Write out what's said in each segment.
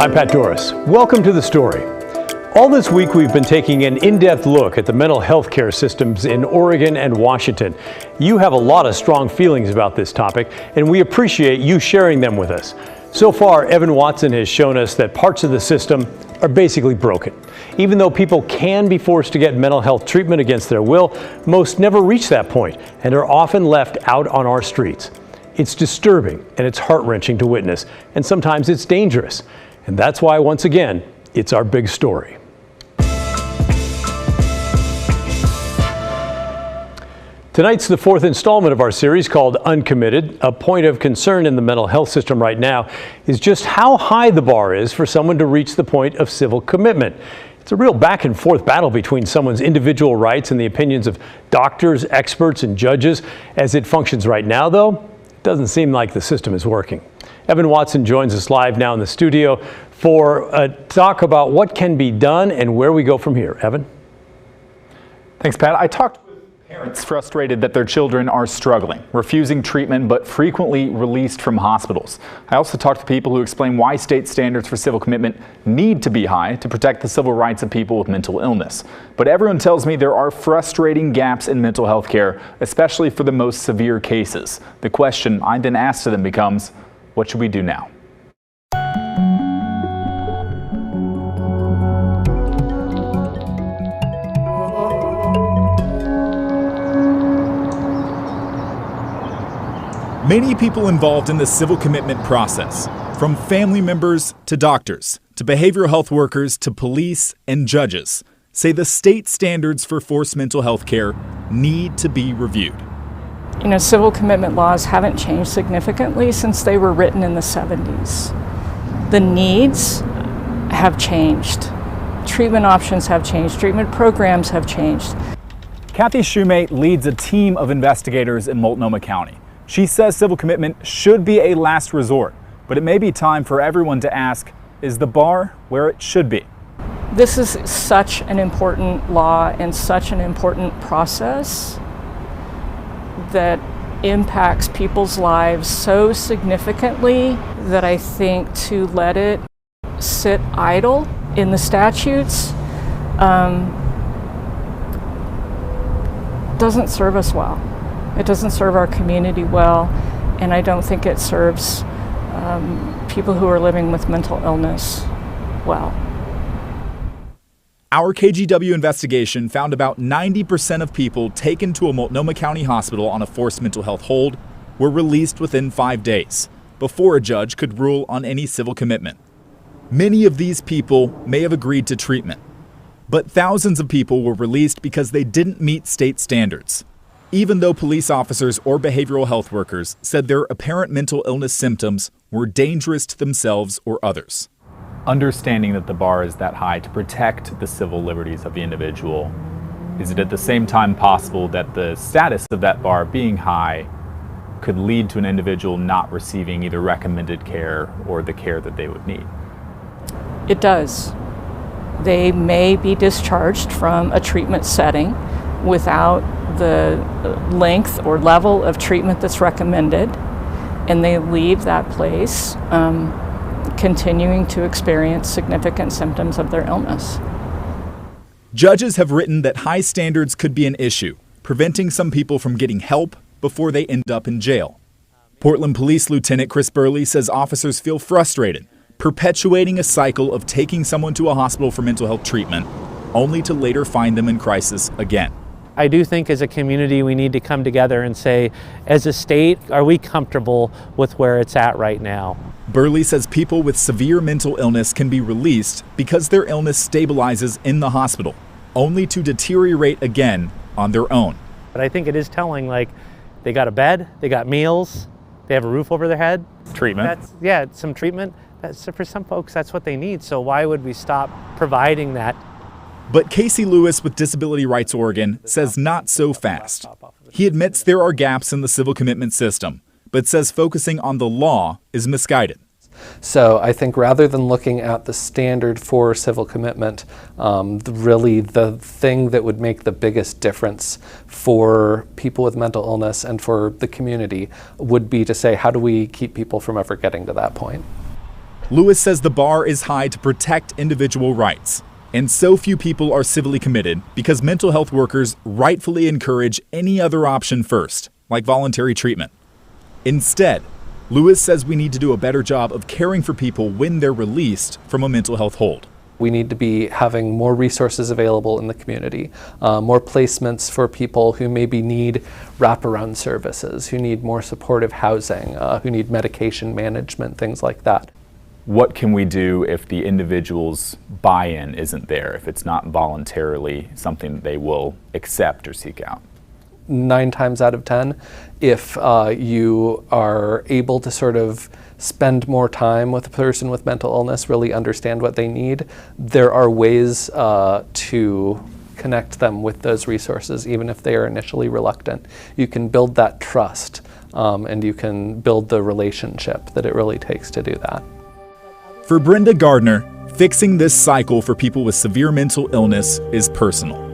I'm Pat Doris. Welcome to The Story. All this week we've been taking an in-depth look at the mental health care systems in Oregon and Washington. You have a lot of strong feelings about this topic, and we appreciate you sharing them with us. So far, Evan Watson has shown us that parts of the system are basically broken. Even though people can be forced to get mental health treatment against their will, most never reach that point and are often left out on our streets. It's disturbing and it's heart-wrenching to witness, and sometimes it's dangerous. And that's why, once again, it's our big story. Tonight's the fourth installment of our series called Uncommitted. A point of concern in the mental health system right now is just how high the bar is for someone to reach the point of civil commitment. It's a real back and forth battle between someone's individual rights and the opinions of doctors, experts, and judges. As it functions right now, though, it doesn't seem like the system is working. Evan Watson joins us live now in the studio for a talk about what can be done and where we go from here. Evan? Thanks, Pat. I talked with parents frustrated that their children are struggling, refusing treatment, but frequently released from hospitals. I also talked to people who explain why state standards for civil commitment need to be high to protect the civil rights of people with mental illness. But everyone tells me there are frustrating gaps in mental health care, especially for the most severe cases. The question I then asked to them becomes, what should we do now? Many people involved in the civil commitment process, from family members to doctors, to behavioral health workers to police and judges, say the state standards for forced mental health care need to be reviewed. You know, civil commitment laws haven't changed significantly since they were written in the 70s. The needs have changed. Treatment options have changed. Treatment programs have changed. Kathy Shumate leads a team of investigators in Multnomah County. She says civil commitment should be a last resort, but it may be time for everyone to ask, is the bar where it should be? This is such an important law and such an important process that impacts people's lives so significantly that I think to let it sit idle in the statutes doesn't serve us well. It doesn't serve our community well, and I don't think it serves people who are living with mental illness well. Our KGW investigation found about 90% of people taken to a Multnomah County hospital on a forced mental health hold were released within 5 days, before a judge could rule on any civil commitment. Many of these people may have agreed to treatment, but thousands of people were released because they didn't meet state standards, even though police officers or behavioral health workers said their apparent mental illness symptoms were dangerous to themselves or others. Understanding that the bar is that high to protect the civil liberties of the individual, is it at the same time possible that the status of that bar being high could lead to an individual not receiving either recommended care or the care that they would need? It does. They may be discharged from a treatment setting without the length or level of treatment that's recommended, and they leave that place continuing to experience significant symptoms of their illness. Judges have written that high standards could be an issue, preventing some people from getting help before they end up in jail. Portland Police Lieutenant Chris Burley says officers feel frustrated, perpetuating a cycle of taking someone to a hospital for mental health treatment, only to later find them in crisis again. I do think as a community we need to come together and say, as a state, are we comfortable with where it's at right now? Burley says people with severe mental illness can be released because their illness stabilizes in the hospital, only to deteriorate again on their own. But I think it is telling, like, they got a bed, they got meals, they have a roof over their head. Treatment. Some treatment. For some folks, that's what they need. So why would we stop providing that? But Casey Lewis with Disability Rights Oregon says not so fast. He admits there are gaps in the civil commitment system, but says focusing on the law is misguided. So I think rather than looking at the standard for civil commitment, really the thing that would make the biggest difference for people with mental illness and for the community would be to say, how do we keep people from ever getting to that point? Lewis says the bar is high to protect individual rights, and so few people are civilly committed because mental health workers rightfully encourage any other option first, like voluntary treatment. Instead, Lewis says we need to do a better job of caring for people when they're released from a mental health hold. We need to be having more resources available in the community, more placements for people who maybe need wraparound services, who need more supportive housing, who need medication management, things like that. What can we do if the individual's buy-in isn't there, if it's not voluntarily something that they will accept or seek out? 9 times out of 10, if you are able to sort of spend more time with a person with mental illness, really understand what they need, there are ways to connect them with those resources, even if they are initially reluctant. You can build that trust, and you can build the relationship that it really takes to do that. For Brenda Gardner, fixing this cycle for people with severe mental illness is personal.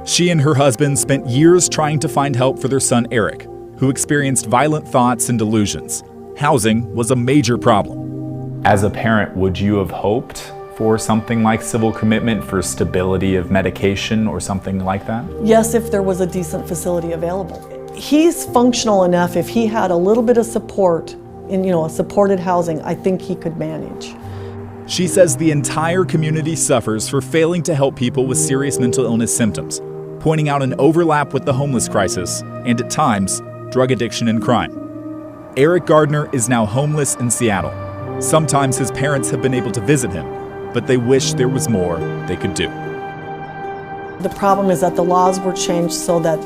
She and her husband spent years trying to find help for their son Eric, who experienced violent thoughts and delusions. Housing was a major problem. As a parent, would you have hoped for something like civil commitment, for stability of medication or something like that? Yes, if there was a decent facility available. He's functional enough. If he had a little bit of support in, a supported housing, I think he could manage. She says the entire community suffers for failing to help people with serious mental illness symptoms, pointing out an overlap with the homeless crisis and, at times, drug addiction and crime. Eric Gardner is now homeless in Seattle. Sometimes his parents have been able to visit him, but they wish there was more they could do. The problem is that the laws were changed so that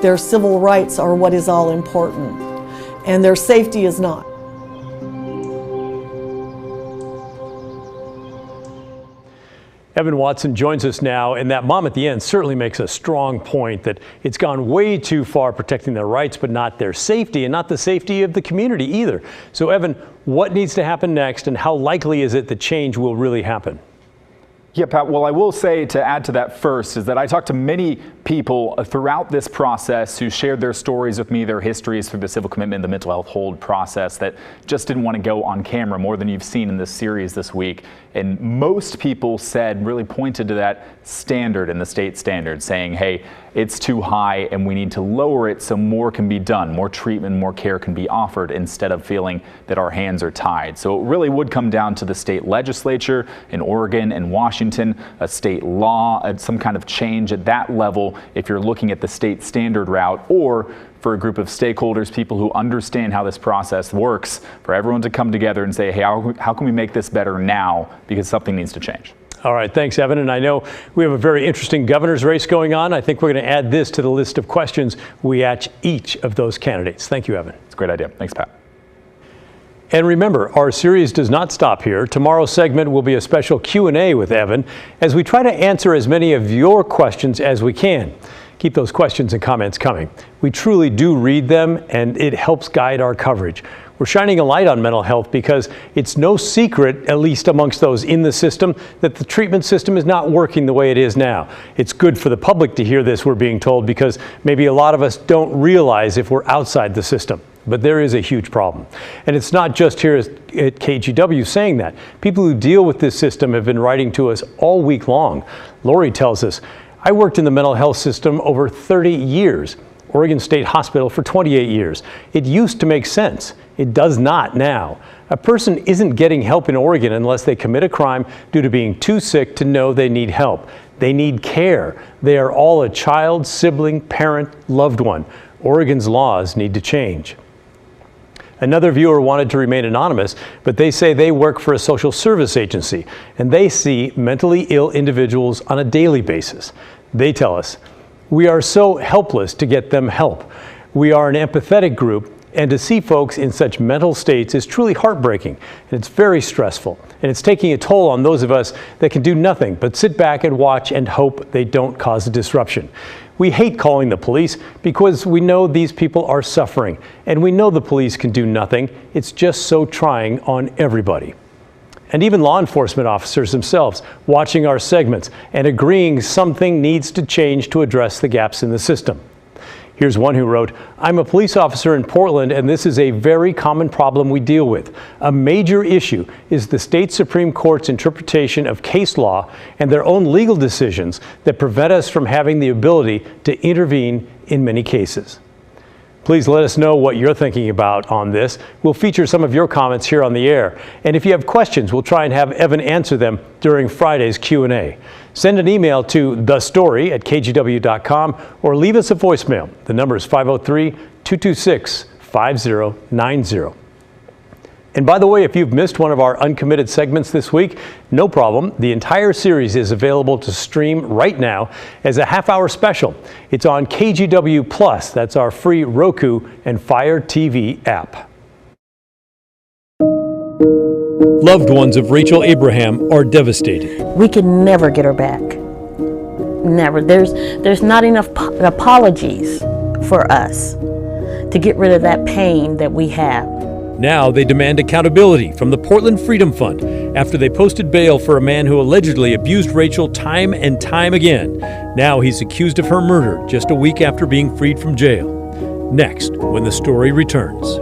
their civil rights are what is all important, and their safety is not. Evan Watson joins us now, and that mom at the end certainly makes a strong point that it's gone way too far protecting their rights, but not their safety, and not the safety of the community either. So Evan, what needs to happen next, and how likely is it that change will really happen? Yeah, Pat, well, I will say, to add to that first, is that I talked to many people throughout this process who shared their stories with me, their histories through the civil commitment, the mental health hold process, that just didn't want to go on camera, more than you've seen in this series this week. And most people really pointed to that standard in the state standard, saying, hey, it's too high and we need to lower it so more can be done, more treatment, more care can be offered, instead of feeling that our hands are tied. So it really would come down to the state legislature in Oregon and Washington, a state law, some kind of change at that level if you're looking at the state standard route, or for a group of stakeholders, people who understand how this process works, for everyone to come together and say, hey, how can we make this better now, because something needs to change. All right, thanks, Evan. And I know we have a very interesting governor's race going on. I think we're going to add this to the list of questions we ask each of those candidates. Thank you, Evan. It's a great idea. Thanks, Pat. And remember, our series does not stop here. Tomorrow's segment will be a special Q&A with Evan as we try to answer as many of your questions as we can. Keep those questions and comments coming. We truly do read them, and it helps guide our coverage. We're shining a light on mental health because it's no secret, at least amongst those in the system, that the treatment system is not working the way it is now. It's good for the public to hear this, we're being told, because maybe a lot of us don't realize if we're outside the system. But there is a huge problem. And it's not just here at KGW saying that. People who deal with this system have been writing to us all week long. Lori tells us, I worked in the mental health system over 30 years, Oregon State Hospital for 28 years. It used to make sense. It does not now. A person isn't getting help in Oregon unless they commit a crime due to being too sick to know they need help. They need care. They are all a child, sibling, parent, loved one. Oregon's laws need to change. Another viewer wanted to remain anonymous, but they say they work for a social service agency and they see mentally ill individuals on a daily basis. They tell us, we are so helpless to get them help. We are an empathetic group, and to see folks in such mental states is truly heartbreaking, and it's very stressful, and it's taking a toll on those of us that can do nothing but sit back and watch and hope they don't cause a disruption. We hate calling the police because we know these people are suffering, and we know the police can do nothing. It's just so trying on everybody. And even law enforcement officers themselves watching our segments and agreeing something needs to change to address the gaps in the system. Here's one who wrote, "I'm a police officer in Portland, and this is a very common problem we deal with. A major issue is the state Supreme Court's interpretation of case law and their own legal decisions that prevent us from having the ability to intervene in many cases." Please let us know what you're thinking about on this. We'll feature some of your comments here on the air. And if you have questions, we'll try and have Evan answer them during Friday's Q&A. Send an email to thestory@kgw.com or leave us a voicemail. The number is 503-226-5090. And by the way, if you've missed one of our uncommitted segments this week, no problem. The entire series is available to stream right now as a half-hour special. It's on KGW Plus. That's our free Roku and Fire TV app. Loved ones of Rachel Abraham are devastated. We can never get her back. Never. There's not enough apologies for us to get rid of that pain that we have. Now they demand accountability from the Portland Freedom Fund after they posted bail for a man who allegedly abused Rachel time and time again. Now he's accused of her murder just a week after being freed from jail. Next, when the story returns.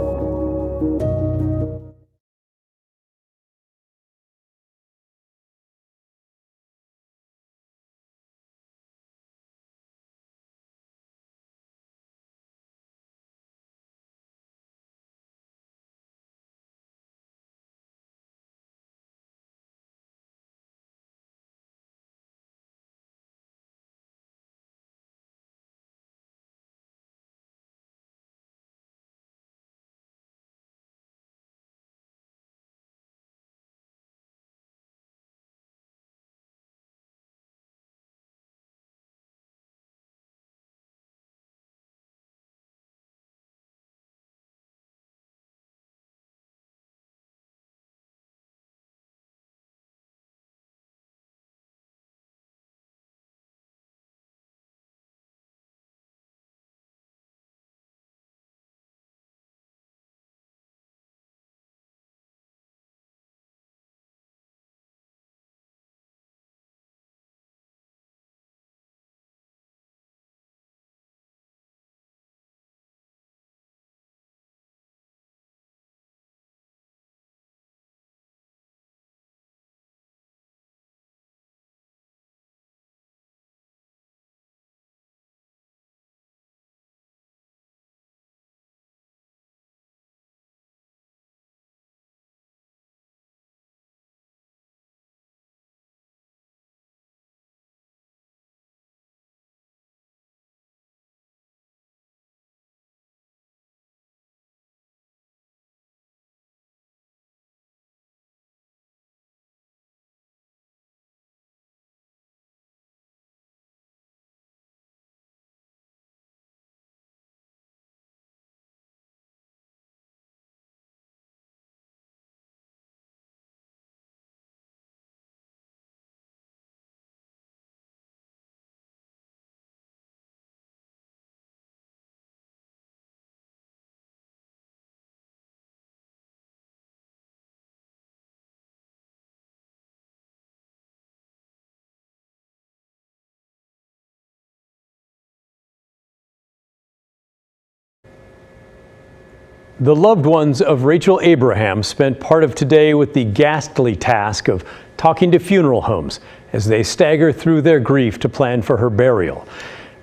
The loved ones of Rachel Abraham spent part of today with the ghastly task of talking to funeral homes as they stagger through their grief to plan for her burial.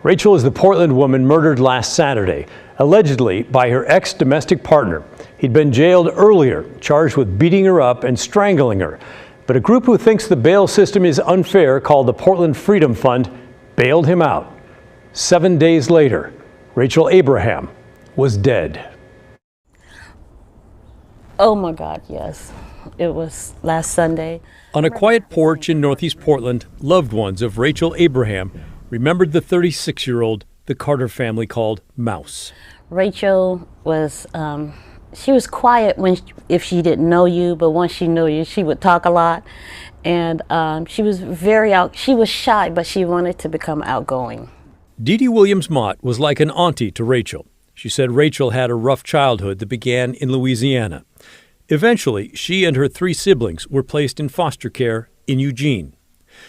Rachel is the Portland woman murdered last Saturday, allegedly by her ex-domestic partner. He'd been jailed earlier, charged with beating her up and strangling her. But a group who thinks the bail system is unfair, called the Portland Freedom Fund, bailed him out. 7 days later, Rachel Abraham was dead. Oh my God, yes. It was last Sunday. On a quiet porch in Northeast Portland, loved ones of Rachel Abraham remembered the 36-year-old the Carter family called Mouse. Rachel was, she was quiet if she didn't know you, but once she knew you, she would talk a lot. And she was she was shy, but she wanted to become outgoing. Dee Dee Williams-Mott was like an auntie to Rachel. She said Rachel had a rough childhood that began in Louisiana. Eventually, she and her 3 siblings were placed in foster care in Eugene.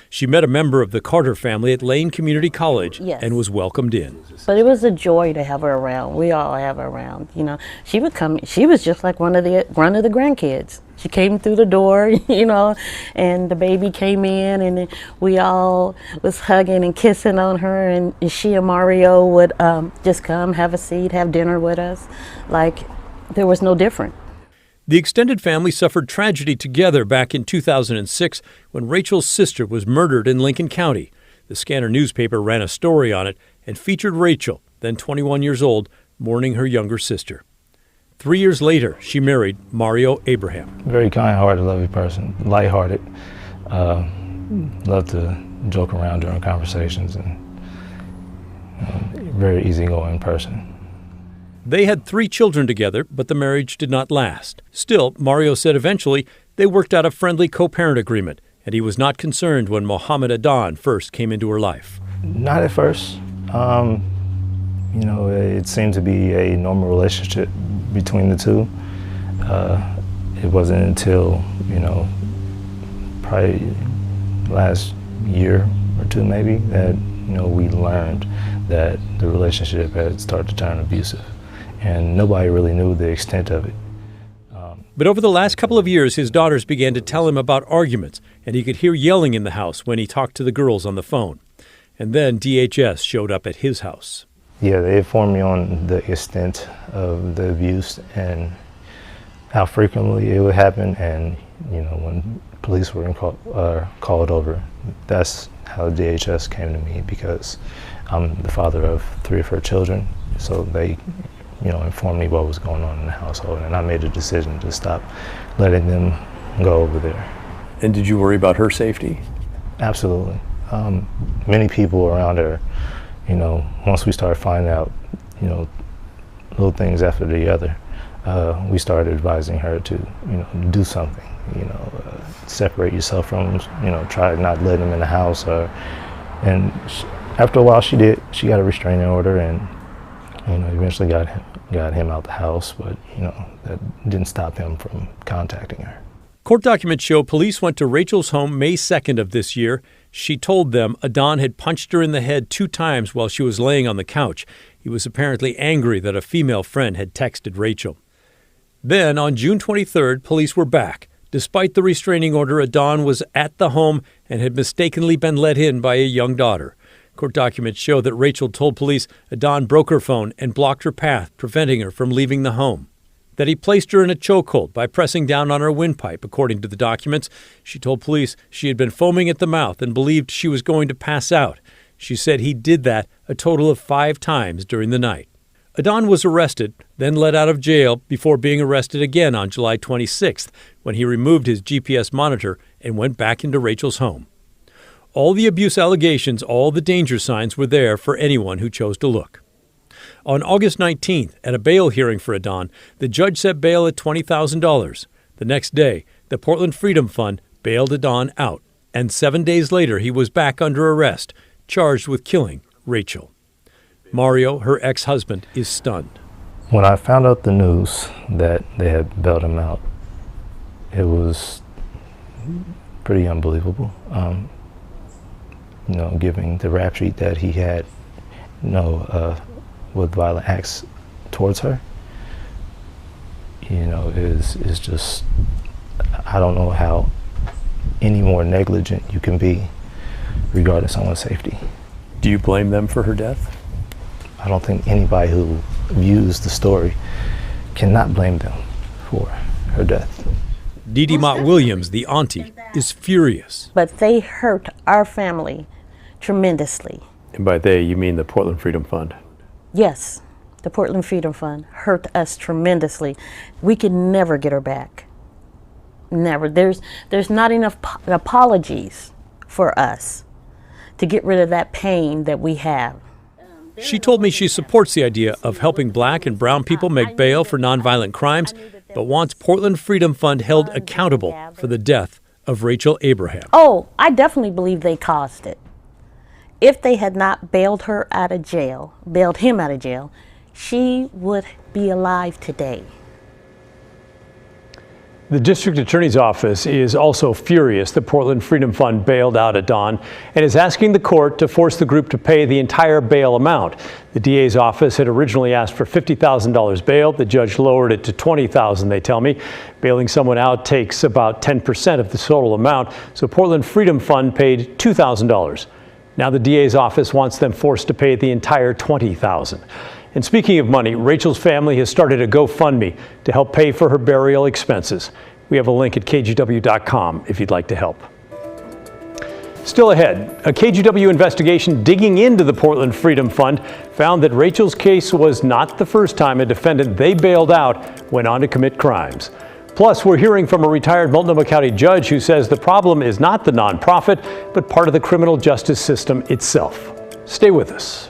She met a member of the Carter family at Lane Community College Yes. and was welcomed in. But it was a joy to have her around. We all have her around. You know, she would come. She was just like one of the grandkids. She came through the door, you know, and the baby came in, and we all was hugging and kissing on her. And she and Mario would just come, have a seat, have dinner with us, like there was no different. The extended family suffered tragedy together back in 2006 when Rachel's sister was murdered in Lincoln County. The Scanner newspaper ran a story on it and featured Rachel, then 21 years old, mourning her younger sister. 3 years later, she married Mario Abraham. Very kind-hearted, lovely person, lighthearted. Loved to joke around during conversations, and very easygoing person. They had 3 children together, but the marriage did not last. Still, Mario said eventually they worked out a friendly co-parent agreement, and he was not concerned when Mohammed Adan first came into her life. Not at first. You know, it seemed to be a normal relationship between the two. It wasn't until, you know, probably last year or two maybe that, you know, we learned that the relationship had started to turn abusive. And nobody really knew the extent of it. But over the last couple of years, his daughters began to tell him about arguments, and he could hear yelling in the house when he talked to the girls on the phone. And then DHS showed up at his house. Yeah, they informed me on the extent of the abuse and how frequently it would happen, and, you know, when police were called over. That's how DHS came to me, because I'm the father of 3 of her children, so they, you know, informed me what was going on in the household, and I made a decision to stop letting them go over there. And did you worry about her safety? Absolutely. Many people around her, you know, once we started finding out, you know, little things after the other, we started advising her to, you know, do something, you know, separate yourself from, you know, try not letting them in the house. And after a while she did. She got a restraining order, and, you know, eventually got him out the house, but, you know, that didn't stop him from contacting her. Court documents show police went to Rachel's home May 2nd of this year. She told them Adan had punched her in the head 2 times while she was laying on the couch. He was apparently angry that a female friend had texted Rachel. Then, on June 23rd, police were back. Despite the restraining order, Adan was at the home and had mistakenly been let in by a young daughter. Court documents show that Rachel told police Adan broke her phone and blocked her path, preventing her from leaving the home. That he placed her in a chokehold by pressing down on her windpipe, according to the documents. She told police she had been foaming at the mouth and believed she was going to pass out. She said he did that a total of 5 times during the night. Adan was arrested, then let out of jail before being arrested again on July 26th, when he removed his GPS monitor and went back into Rachel's home. All the abuse allegations, all the danger signs were there for anyone who chose to look. On August 19th, at a bail hearing for Adan, the judge set bail at $20,000. The next day, the Portland Freedom Fund bailed Adan out, and 7 days later he was back under arrest, charged with killing Rachel. Mario, her ex-husband, is stunned. When I found out the news that they had bailed him out, it was pretty unbelievable. You know, given the rap sheet that he had, you know, with violent acts towards her, you know, is just, I don't know how any more negligent you can be regarding someone's safety. Do you blame them for her death? I don't think anybody who views the story cannot blame them for her death. Dee Dee Mott Williams, the auntie, is furious. But they hurt our family tremendously. And by they, you mean the Portland Freedom Fund? Yes, the Portland Freedom Fund hurt us tremendously. We could never get her back. Never. There's not enough apologies for us to get rid of that pain that we have. She told me she supports the idea of helping black and brown people make bail for nonviolent crimes, but wants Portland Freedom Fund held accountable for the death of Rachel Abraham. Oh, I definitely believe they caused it. If they had not bailed him out of jail, she would be alive today. The district attorney's office is also furious the Portland Freedom Fund bailed out Adon and is asking the court to force the group to pay the entire bail amount. The DA's office had originally asked for $50,000 bail. The judge lowered it to $20,000, they tell me. Bailing someone out takes about 10% of the total amount, so Portland Freedom Fund paid $2,000. Now the DA's office wants them forced to pay the entire $20,000. And speaking of money, Rachel's family has started a GoFundMe to help pay for her burial expenses. We have a link at kgw.com if you'd like to help. Still ahead, a KGW investigation digging into the Portland Freedom Fund found that Rachel's case was not the first time a defendant they bailed out went on to commit crimes. Plus, we're hearing from a retired Multnomah County judge who says the problem is not the nonprofit, but part of the criminal justice system itself. Stay with us.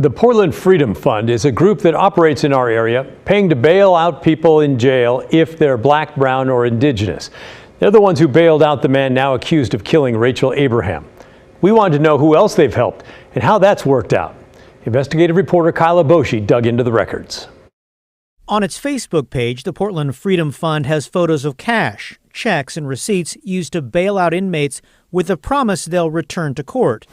The Portland Freedom Fund is a group that operates in our area, paying to bail out people in jail if they're black, brown, or indigenous. They're the ones who bailed out the man now accused of killing Rachel Abraham. We wanted to know who else they've helped and how that's worked out. Investigative reporter Kyla Boshi dug into the records. On its Facebook page, the Portland Freedom Fund has photos of cash, checks, and receipts used to bail out inmates with the promise they'll return to court.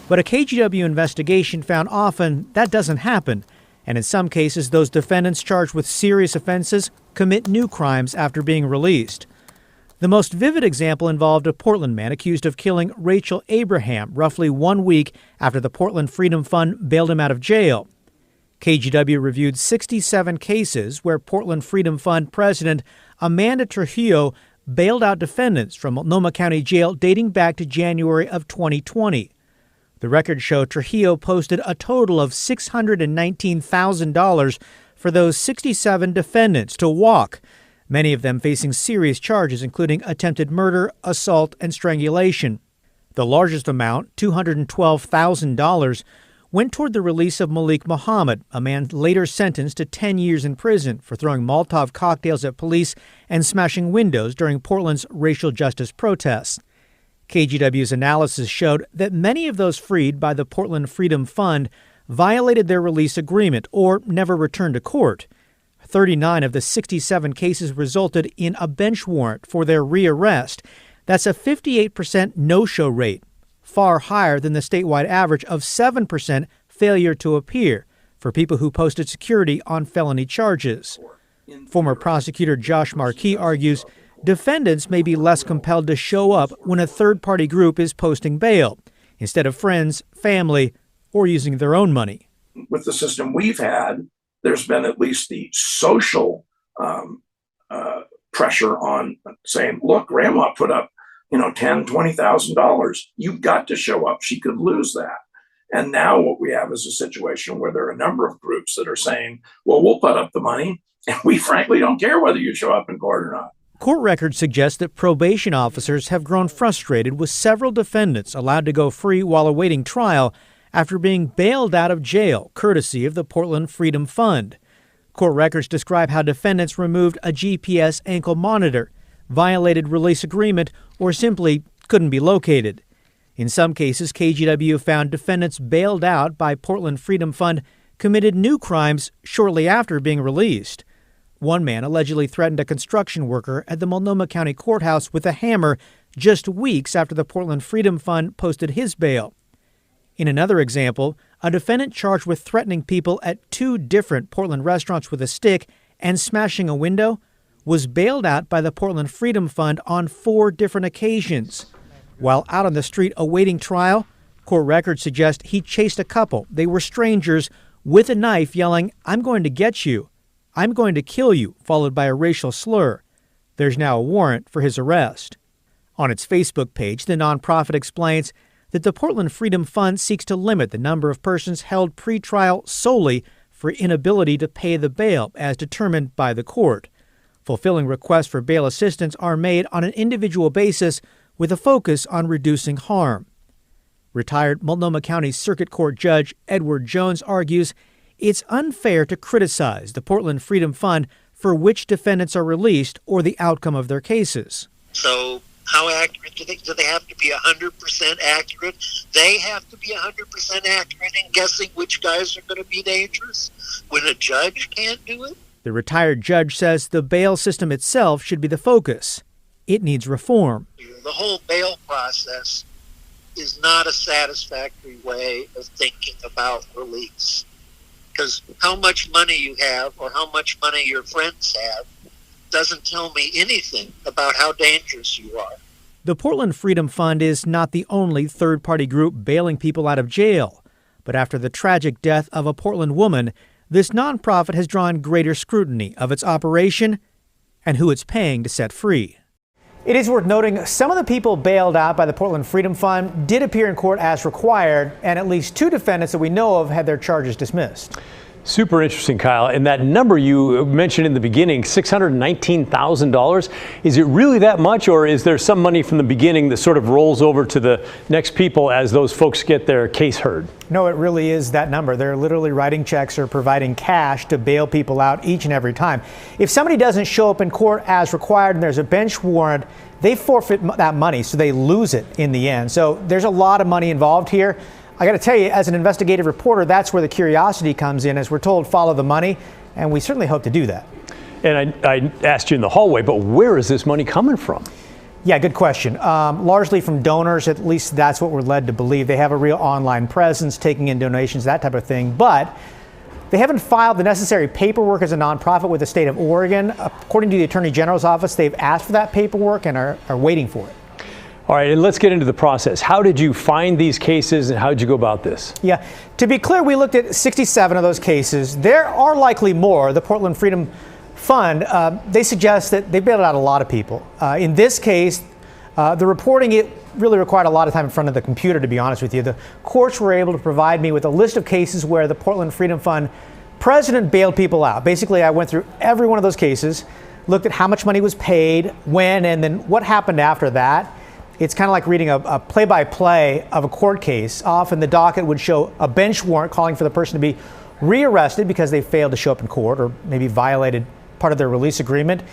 But a KGW investigation found often that doesn't happen, and in some cases those defendants charged with serious offenses commit new crimes after being released. The most vivid example involved a Portland man accused of killing Rachel Abraham roughly 1 week after the Portland Freedom Fund bailed him out of jail. KGW reviewed 67 cases where Portland Freedom Fund president Amanda Trujillo bailed out defendants from Multnomah County Jail dating back to January of 2020. The records show Trujillo posted a total of $619,000 for those 67 defendants to walk, many of them facing serious charges including attempted murder, assault, and strangulation. The largest amount, $212,000, went toward the release of Malik Muhammad, a man later sentenced to 10 years in prison for throwing Molotov cocktails at police and smashing windows during Portland's racial justice protests. KGW's analysis showed that many of those freed by the Portland Freedom Fund violated their release agreement or never returned to court. 39 of the 67 cases resulted in a bench warrant for their rearrest. That's a 58% no-show rate, far higher than the statewide average of 7% failure to appear for people who posted security on felony charges. Former prosecutor Josh Markey argues defendants may be less compelled to show up when a third-party group is posting bail, instead of friends, family, or using their own money. With the system we've had, there's been at least the social pressure on saying, look, grandma put up, $10,000, $20,000. You've got to show up. She could lose that. And now what we have is a situation where there are a number of groups that are saying, well, we'll put up the money, and we frankly don't care whether you show up in court or not. Court records suggest that probation officers have grown frustrated with several defendants allowed to go free while awaiting trial after being bailed out of jail, courtesy of the Portland Freedom Fund. Court records describe how defendants removed a GPS ankle monitor, violated release agreement, or simply couldn't be located. In some cases, KGW found defendants bailed out by Portland Freedom Fund committed new crimes shortly after being released. One man allegedly threatened a construction worker at the Multnomah County Courthouse with a hammer just weeks after the Portland Freedom Fund posted his bail. In another example, a defendant charged with threatening people at 2 different Portland restaurants with a stick and smashing a window was bailed out by the Portland Freedom Fund on 4 different occasions. While out on the street awaiting trial, court records suggest he chased a couple. They were strangers with a knife yelling, "I'm going to get you. I'm going to kill you," followed by a racial slur. There's now a warrant for his arrest. On its Facebook page, the nonprofit explains that the Portland Freedom Fund seeks to limit the number of persons held pretrial solely for inability to pay the bail as determined by the court. Fulfilling requests for bail assistance are made on an individual basis with a focus on reducing harm. Retired Multnomah County Circuit Court Judge Edward Jones argues it's unfair to criticize the Portland Freedom Fund for which defendants are released or the outcome of their cases. So how accurate do they have to be 100% accurate? They have to be 100% accurate in guessing which guys are going to be dangerous when a judge can't do it? The retired judge says the bail system itself should be the focus. It needs reform. The whole bail process is not a satisfactory way of thinking about release. Because how much money you have or how much money your friends have doesn't tell me anything about how dangerous you are. The Portland Freedom Fund is not the only third-party group bailing people out of jail. But after the tragic death of a Portland woman, this nonprofit has drawn greater scrutiny of its operation and who it's paying to set free. It is worth noting some of the people bailed out by the Portland Freedom Fund did appear in court as required, and at least 2 defendants that we know of had their charges dismissed. Super interesting, Kyle. And that number you mentioned in the beginning, $619,000, is it really that much, or is there some money from the beginning that sort of rolls over to the next people as those folks get their case heard? No, it really is that number. They're literally writing checks or providing cash to bail people out each and every time. If somebody doesn't show up in court as required and there's a bench warrant, they forfeit that money, so they lose it in the end. So there's a lot of money involved here. I got to tell you, as an investigative reporter, that's where the curiosity comes in. As we're told, follow the money, and we certainly hope to do that. And I asked you in the hallway, but where is this money coming from? Yeah, good question. Largely from donors, at least that's what we're led to believe. They have a real online presence, taking in donations, that type of thing. But they haven't filed the necessary paperwork as a nonprofit with the state of Oregon. According to the Attorney General's office, they've asked for that paperwork and are waiting for it. All right, and let's get into the process. How did you find these cases and how did you go about this? Yeah, to be clear, we looked at 67 of those cases. There are likely more. The Portland Freedom Fund, they suggest that they bailed out a lot of people. In this case, the reporting, it really required a lot of time in front of the computer, to be honest with you. The courts were able to provide me with a list of cases where the Portland Freedom Fund president bailed people out. Basically, I went through every one of those cases, looked at how much money was paid, when, and then what happened after that. It's kind of like reading a play-by-play of a court case. Often the docket would show a bench warrant calling for the person to be rearrested because they failed to show up in court or maybe violated part of their release agreement.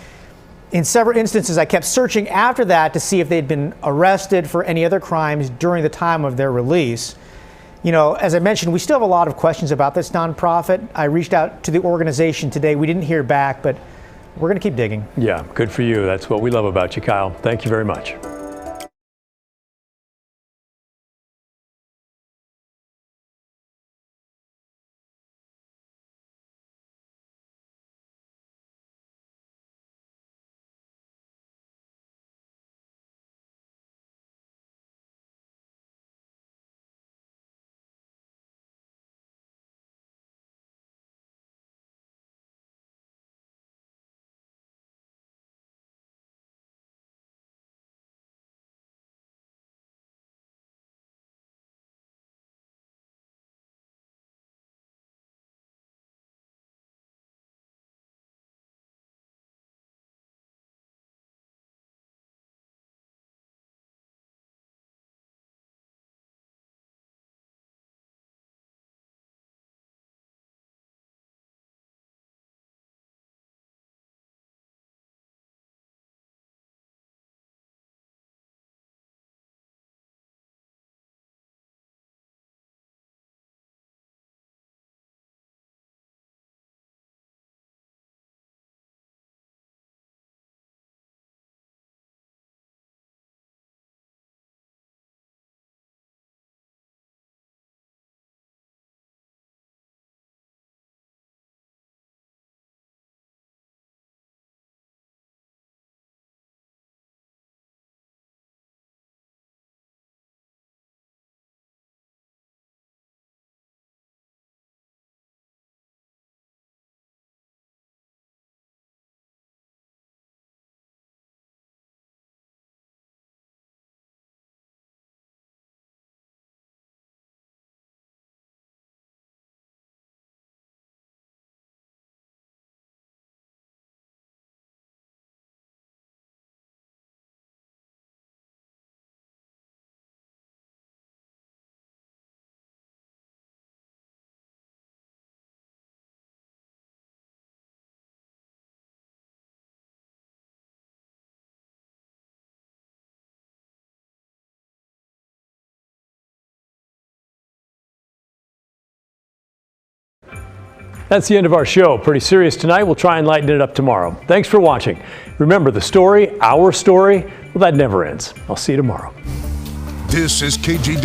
In several instances, I kept searching after that to see if they'd been arrested for any other crimes during the time of their release. You know, as I mentioned, we still have a lot of questions about this nonprofit. I reached out to the organization today. We didn't hear back, but we're going to keep digging. Yeah, good for you. That's what we love about you, Kyle. Thank you very much. That's the end of our show. Pretty serious tonight. We'll try and lighten it up tomorrow. Thanks for watching. Remember, the story, our story, well, that never ends. I'll see you tomorrow. This is KGW.